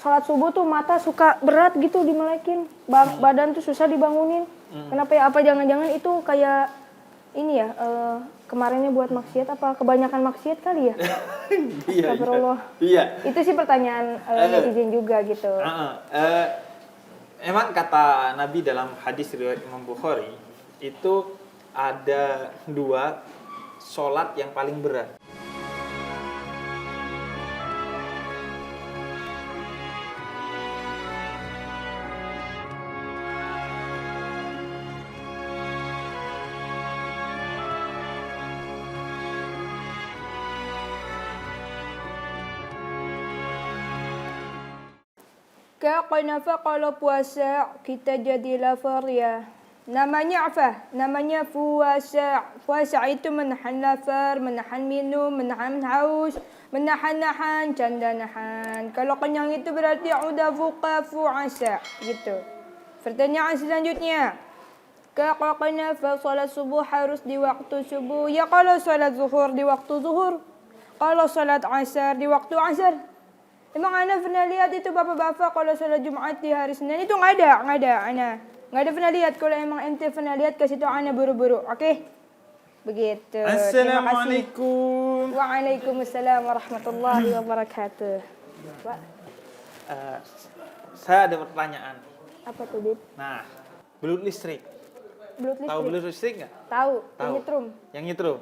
sholat subuh tuh mata suka berat gitu dimelekin, badan tuh susah dibangunin. Kenapa ya? Apa jangan-jangan itu kayak ini ya, kemarinnya buat maksiat apa kebanyakan maksiat kali ya? Iya. Astagfirullah. Iya. Itu sih pertanyaan netizen juga gitu. Emang kata Nabi dalam hadis riwayat Imam Bukhari itu ada 2 sholat yang paling berat. Kenapa kalau puasa kita jadi lapar ya? Namanya apa? Namanya puasa. Puasa itu menahan lapar, menahan minum, menahan haus, menahan canda nahan. Kalau kenyang itu berarti udah buka puasa gitu. Pertanyaan selanjutnya. Kalau kenapa salat subuh harus di waktu subuh? Ya kalau salat zuhur di waktu zuhur. Kalau salat asar di waktu asar. Emang Ana pernah lihat itu bapak-bapak kalau sholat Jumat di hari Senin itu nggak ada Ana nggak ada pernah lihat. Kalau emang ente pernah lihat kasih tahu Ana buru-buru, oke? Begitu. Assalamualaikum. Waalaikumsalam warahmatullahi wabarakatuh. Saya ada pertanyaan. Apa tuh, Bib? Nah, belut listrik. Tahu belut listrik nggak? Tahu. Tahu. Yang nyetrum. Yang nyetrum.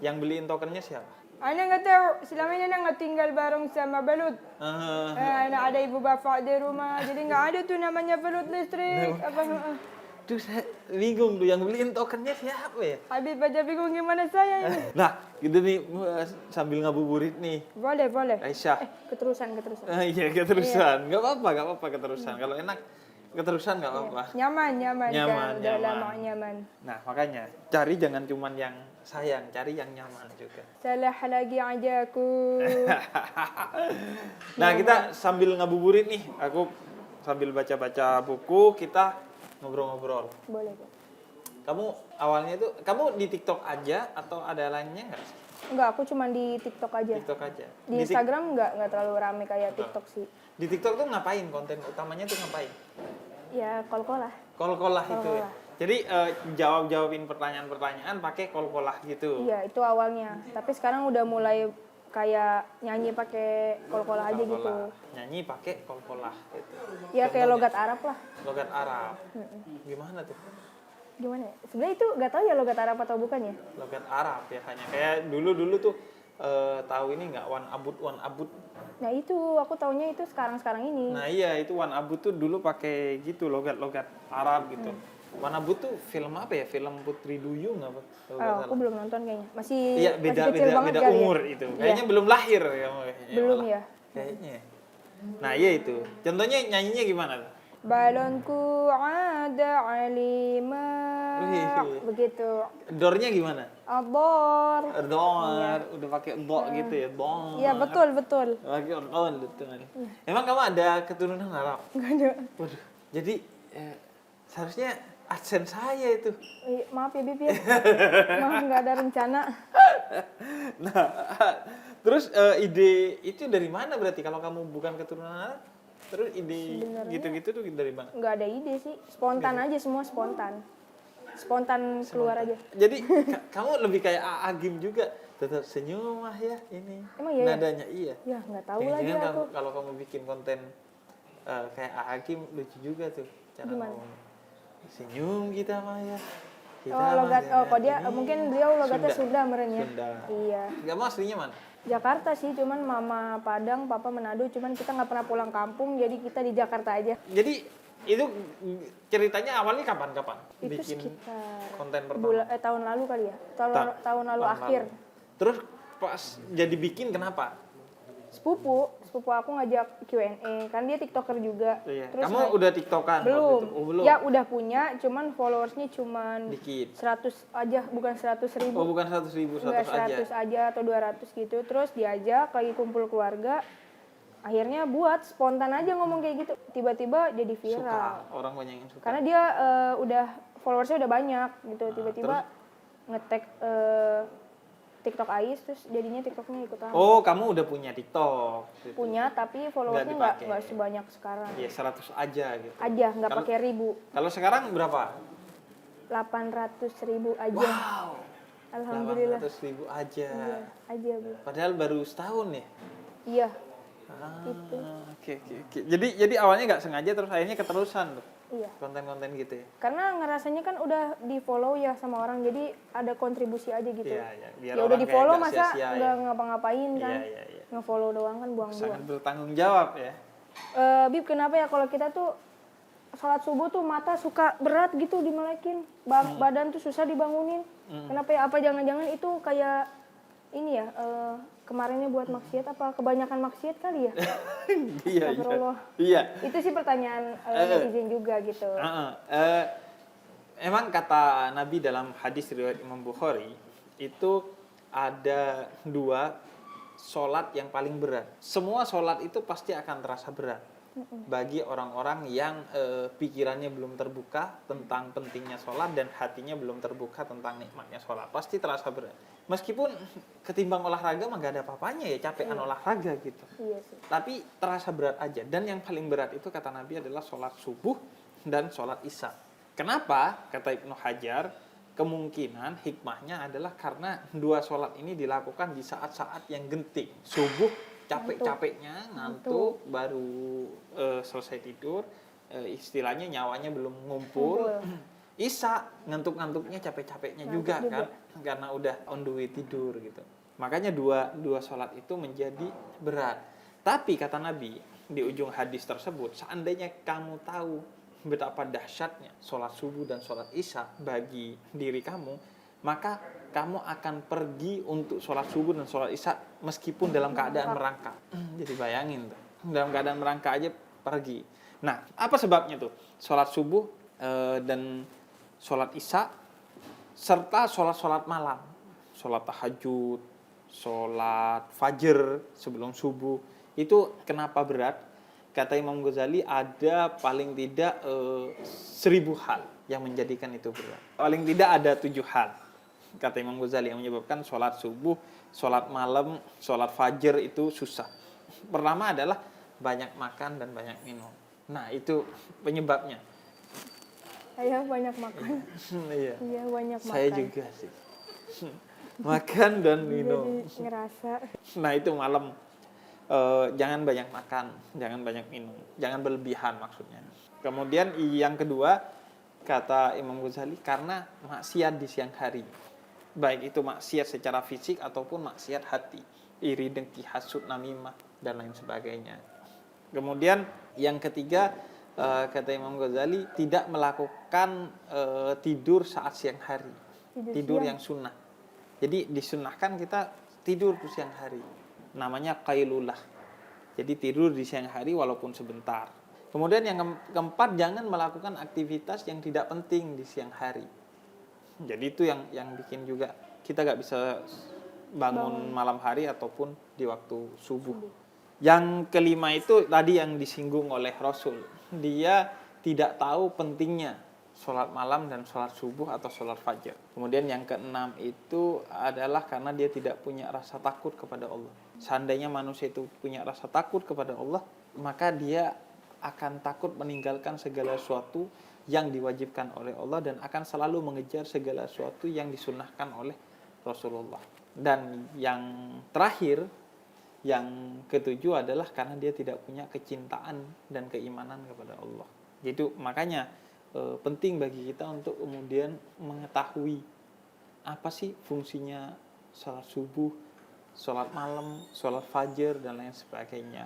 Yang beliin tokennya siapa? Ana nggak tahu. Selama ini Ana nggak tinggal bareng sama belut. Ana ada ibu bapak di rumah, jadi nggak ada tuh namanya belut listrik. Tuh saya bingung tuh, yang beliin tokennya siapa ya? Habib aja bingung gimana saya ini. Nah, gitu nih sambil ngabuburit nih. Boleh. Aisyah. Keterusan. Iya, keterusan. Nggak apa-apa keterusan. Kalau enak keterusan nggak apa-apa. Nyaman kan. Udah nyaman. lama nyaman. Nah, makanya cari jangan cuman yang sayang, cari yang nyaman juga. Salah lagi aja aku. Nah, kita sambil ngabuburit nih. Aku sambil baca-baca buku, kita ngobrol-ngobrol. Boleh. Kamu awalnya itu, kamu di TikTok aja atau ada lainnya nggak? Enggak, aku cuma di TikTok aja. TikTok aja. Di Instagram nggak terlalu rame kayak TikTok sih. Di TikTok tuh ngapain? Konten utamanya tuh ngapain? Ya, kol-kolah. Kol-kolah itu ya. Jadi jawabin pertanyaan-pertanyaan pakai kol-kolah gitu. Iya, itu awalnya. Tapi sekarang udah mulai kayak nyanyi pakai kol-kolah aja gitu. Nyanyi pakai kol-kolah gitu. Ya kayak logat Arab lah. Logat Arab. Gimana tuh? Gimana ya? Sebenarnya itu nggak tahu ya logat Arab atau bukan ya? Logat Arab ya hanya. Kayak dulu tuh tahu ini nggak Wan Abud. Nah itu aku taunya itu sekarang ini. Nah iya itu Wan Abud tuh dulu pakai gitu logat Arab gitu. Wan Abud tuh film apa ya? Film Putri Duyung apa? Aku belum nonton kayaknya. Masih beda kecil banget kali umur ya? itu. Kayaknya belum lahir kamu. Belum ya. Kayaknya. Nah iya itu. Contohnya nyanyinya gimana? Balonku ada alimah. Begitu. Dornya gimana? Abor. Dor, udah pakai do gitu ya, dor. Iya betul. Pakai on betul. Emang kamu ada keturunan Arab? Enggak ada. Waduh, jadi seharusnya aksen saya itu. Maaf ya Bib ya. Maaf nggak ada rencana. Nah, terus ide itu dari mana berarti kalau kamu bukan keturunan Arab? Terus ide sebenarnya gitu-gitu tuh dari mana? Nggak ada ide sih, spontan aja semua spontan keluar aja. Jadi kamu lebih kayak Agim juga, tetap senyum mah ya ini. Emang iya? Nadanya iya. Ya nggak tahu lagi aku. Kalau kamu bikin konten kayak Agim lucu juga tuh cara ngomong. Senyum kita mah ya. Logat kok dia mungkin beliau logatnya Sunda meren ya. Sunda. Iya. Kamu aslinya mana? Jakarta sih, cuman mama Padang, papa Manado, cuman kita nggak pernah pulang kampung, jadi kita di Jakarta aja. Jadi itu ceritanya awalnya kapan? Itu bikin sekitar konten pertama? tahun lalu kali ya, tahun lalu akhir. Terus pas jadi bikin kenapa? Sepupu aku ngajak Q&A, kan dia TikToker juga. Iya. Terus Kamu udah TikTokan? belum. Belum. Ya udah punya, cuman followersnya cuman dikit. 100 aja, bukan 100.000. Oh bukan 100.000, 100 aja atau 200 gitu. Terus diajak lagi kumpul keluarga. Akhirnya buat spontan aja ngomong kayak gitu. Tiba-tiba jadi viral. Suka, orang banyak yang suka. Karena dia followersnya udah banyak gitu. Tiba-tiba nge-tag TikTok Ais, terus jadinya TikToknya ikutan. Oh, kamu udah punya TikTok? Gitu. Punya, tapi followersnya nggak sebanyak sekarang. Iya, 100 aja gitu. Aja, nggak pakai 1000. Kalau sekarang berapa? 800.000 aja. Wow. Alhamdulillah. 800.000 aja. Iya, aja Bu. Padahal baru setahun ya? Iya. Gitu. Oke. Jadi awalnya nggak sengaja, terus akhirnya keterusan tuh. Iya. Konten-konten gitu ya? Karena ngerasanya kan udah di follow ya sama orang, jadi ada kontribusi aja gitu. Iya. Biar Ya udah di follow masa sia-sia nggak ngapa-ngapain kan? Iya. Nge-follow doang kan buang-buang. Sangat bertanggung jawab ya. Bib, kenapa ya kalau kita tuh sholat subuh tuh mata suka berat gitu dimelekin, badan tuh susah dibangunin. Kenapa ya? Apa jangan-jangan itu kayak ini ya, kemarinnya buat maksiat apa kebanyakan maksiat kali ya? Iya. Itu sih pertanyaan netizen juga gitu. Emang kata Nabi dalam hadis riwayat Imam Bukhari itu ada 2 sholat yang paling berat. Semua sholat itu pasti akan terasa berat bagi orang-orang yang pikirannya belum terbuka tentang pentingnya sholat dan hatinya belum terbuka tentang nikmatnya sholat. Pasti terasa berat. Meskipun ketimbang olahraga mah gak ada apa-apanya ya, capean olahraga gitu. Iya sih. Tapi terasa berat aja. Dan yang paling berat itu kata Nabi adalah sholat subuh dan sholat isya. Kenapa? Kata Ibnu Hajar, kemungkinan hikmahnya adalah karena 2 sholat ini dilakukan di saat-saat yang genting. Subuh capek-capeknya, ngantuk, baru selesai tidur, istilahnya nyawanya belum ngumpul. Isya ngantuk-ngantuknya, capek-capeknya juga kan, karena udah on the way tidur gitu. Makanya dua sholat itu menjadi berat. Tapi kata Nabi di ujung hadis tersebut, seandainya kamu tahu betapa dahsyatnya sholat subuh dan sholat isya bagi diri kamu, maka kamu akan pergi untuk sholat subuh dan sholat isya meskipun dalam keadaan merangkak. Jadi bayangin tuh, dalam keadaan merangkak aja pergi. Nah, apa sebabnya tuh? Sholat subuh dan sholat isya serta sholat malam, sholat tahajud, sholat fajr sebelum subuh, itu kenapa berat? Kata Imam Ghazali ada paling tidak 1000 hal yang menjadikan itu berat. Paling tidak ada 7 hal, kata Imam Ghazali, yang menyebabkan sholat subuh, sholat malam, sholat fajr itu susah. Pertama adalah banyak makan dan banyak minum. Nah, itu penyebabnya. Saya banyak makan. Iya. Iya, banyak makan. Saya juga sih. Makan dan minum. Jadi ngerasa. Nah, itu malam. Jangan banyak makan, jangan banyak minum, jangan berlebihan maksudnya. Kemudian yang kedua, kata Imam Ghazali, karena maksiat di siang hari. Baik itu maksiat secara fisik ataupun maksiat hati. Iri, dengki, hasud, namimah, dan lain sebagainya. Kemudian yang ketiga, kata Imam Ghazali, tidak melakukan tidur saat siang hari. Tidur yang sunnah. Jadi disunnahkan kita tidur di siang hari. Namanya qailulah. Jadi tidur di siang hari walaupun sebentar. Kemudian yang keempat, jangan melakukan aktivitas yang tidak penting di siang hari. Jadi itu yang bikin juga kita gak bisa bangun malam hari ataupun di waktu subuh. Yang kelima itu tadi yang disinggung oleh Rasul. Dia tidak tahu pentingnya sholat malam dan sholat subuh atau sholat fajar. Kemudian yang keenam itu adalah karena dia tidak punya rasa takut kepada Allah. Seandainya manusia itu punya rasa takut kepada Allah, maka dia akan takut meninggalkan segala sesuatu yang diwajibkan oleh Allah dan akan selalu mengejar segala sesuatu yang disunnahkan oleh Rasulullah. Dan yang terakhir, yang ketujuh adalah karena dia tidak punya kecintaan dan keimanan kepada Allah. Jadi makanya penting bagi kita untuk kemudian mengetahui apa sih fungsinya sholat subuh, sholat malam, sholat fajar, dan lain sebagainya.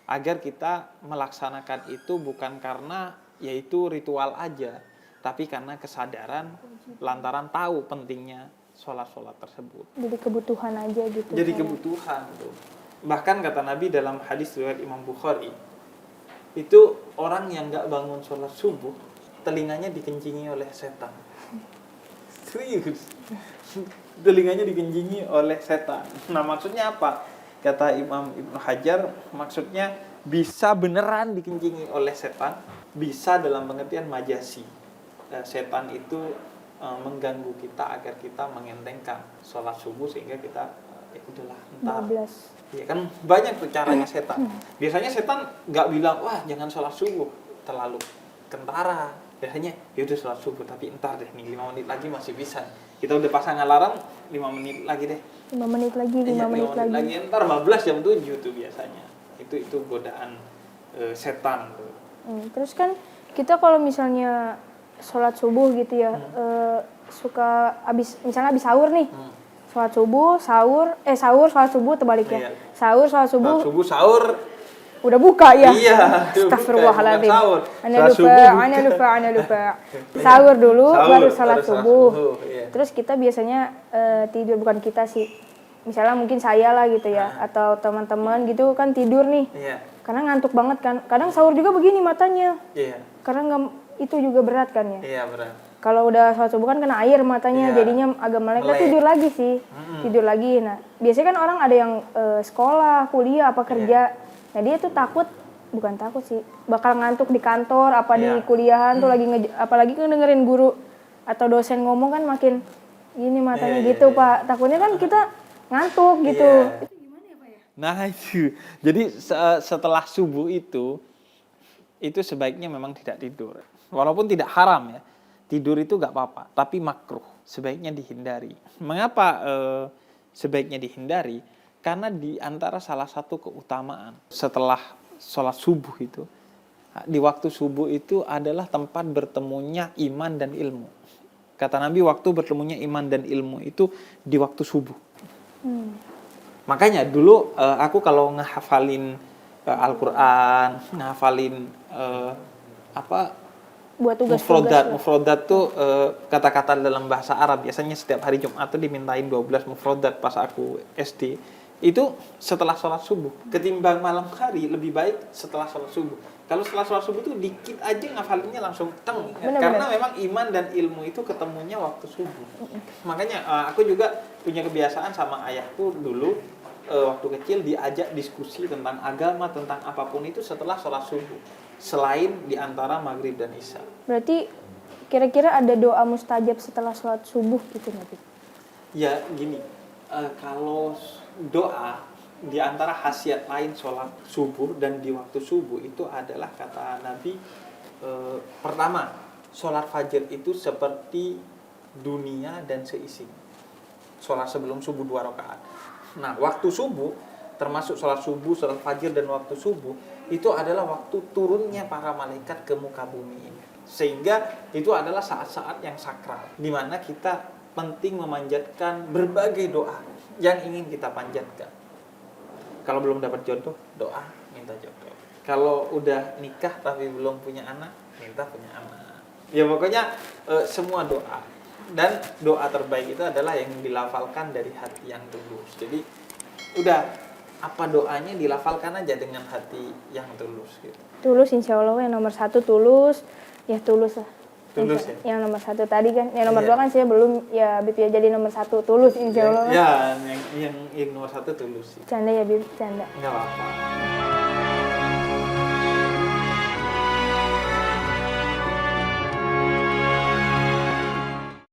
Agar kita melaksanakan itu bukan karena yaitu ritual aja, tapi karena kesadaran lantaran tahu pentingnya sholat-sholat tersebut. Jadi kebutuhan aja gitu. Jadi kebutuhan tuh. Bahkan kata Nabi dalam hadis riwayat Imam Bukhari, itu orang yang gak bangun sholat subuh, telinganya dikencingi oleh setan. Serius. Telinganya dikencingi oleh setan. Nah, maksudnya apa? Kata Imam Ibnu Hajar, maksudnya bisa beneran dikencingi oleh setan, bisa dalam pengertian majasi. Setan itu mengganggu kita agar kita mengentengkan sholat subuh sehingga kita ya udahlah ntar. 12. Ya kan banyak tuh caranya setan. Biasanya setan nggak bilang wah jangan sholat subuh terlalu kentara. Biasanya ya udah sholat subuh tapi entar deh nih 5 menit lagi masih bisa. Kita udah pasang alarm 5 menit lagi deh. 5 menit lagi, 5 menit lagi. Entar 15 jam 7 tuh biasanya. Itu godaan setan tuh. Terus kan kita kalau misalnya sholat subuh gitu ya, suka misalnya abis sahur nih. Sholat subuh, sholat subuh terbalik ya. Iya. Sahur, sholat subuh. Sholat subuh sahur Udah buka ya? Iya. Astagfirullahaladzim. Bukan Ana lupa. Sahur dulu, baru sholat subuh. Iya. Terus kita biasanya tidur, bukan kita sih. Misalnya mungkin saya lah gitu ya, atau teman-teman gitu kan tidur nih. Iya. Karena ngantuk banget kan. Kadang sahur juga begini matanya. Iya. Karena itu juga berat kan ya. Iya berat. Kalau udah sholat subuh kan kena air matanya, Iya. jadinya agak melek. Nah, tidur lagi sih. Tidur lagi. Nah, biasanya kan orang ada yang sekolah, kuliah, apa kerja. Nah, dia tuh bukan takut sih, bakal ngantuk di kantor, apa di kuliahan tuh lagi apalagi kan dengerin guru atau dosen ngomong kan makin gini matanya gitu, Pak. Takutnya kan kita ngantuk gitu. Itu gimana ya, Pak ya? Nah, itu. Jadi setelah subuh itu sebaiknya memang tidak tidur. Walaupun tidak haram ya. Tidur itu gak apa-apa, tapi makruh. Sebaiknya dihindari. Mengapa sebaiknya dihindari? Karena di antara salah satu keutamaan setelah sholat subuh itu, di waktu subuh itu adalah tempat bertemunya iman dan ilmu. Kata Nabi, waktu bertemunya iman dan ilmu itu di waktu subuh. Makanya dulu aku kalau ngehafalin Al-Quran, ngehafalin Buat tugas mufrodat tuh kata-kata dalam bahasa Arab. Biasanya setiap hari Jumat tuh dimintain 12 mufrodat pas aku SD. Itu setelah sholat subuh. Ketimbang malam hari lebih baik setelah sholat subuh. Kalau setelah sholat subuh tuh dikit aja ngafalinnya langsung teng. Karena memang iman dan ilmu itu ketemunya waktu subuh. Makanya aku juga punya kebiasaan sama ayahku dulu waktu kecil diajak diskusi tentang agama, tentang apapun itu setelah sholat subuh. Selain di antara maghrib dan isya. Berarti kira-kira ada doa mustajab setelah sholat subuh gitu Nabi? Ya gini, kalau doa di antara khasiat lain sholat subuh dan di waktu subuh itu adalah kata Nabi, pertama, sholat fajar itu seperti dunia dan seisinya. Sholat sebelum subuh 2 rakaat. Nah, waktu subuh, termasuk sholat subuh, sholat fajar dan waktu subuh, itu adalah waktu turunnya para malaikat ke muka bumi ini. Sehingga itu adalah saat-saat yang sakral, di mana kita penting memanjatkan berbagai doa yang ingin kita panjatkan. Kalau belum dapat jodoh, doa minta jodoh. Kalau udah nikah tapi belum punya anak, minta punya anak. Ya pokoknya semua doa. Dan doa terbaik itu adalah yang dilafalkan dari hati yang tulus. Jadi udah apa doanya dilafalkan aja dengan hati yang tulus gitu. Tulus insya Allah yang nomor 1 tulus, ya tulus lah. Tulus ya? Yang nomor 1 tadi kan, yang nomor 2 kan saya belum, ya Bib ya jadi nomor 1 tulus insya Allah. Ya, yang nomor 1 tulus. Canda ya Bib, canda. Enggak apa-apa.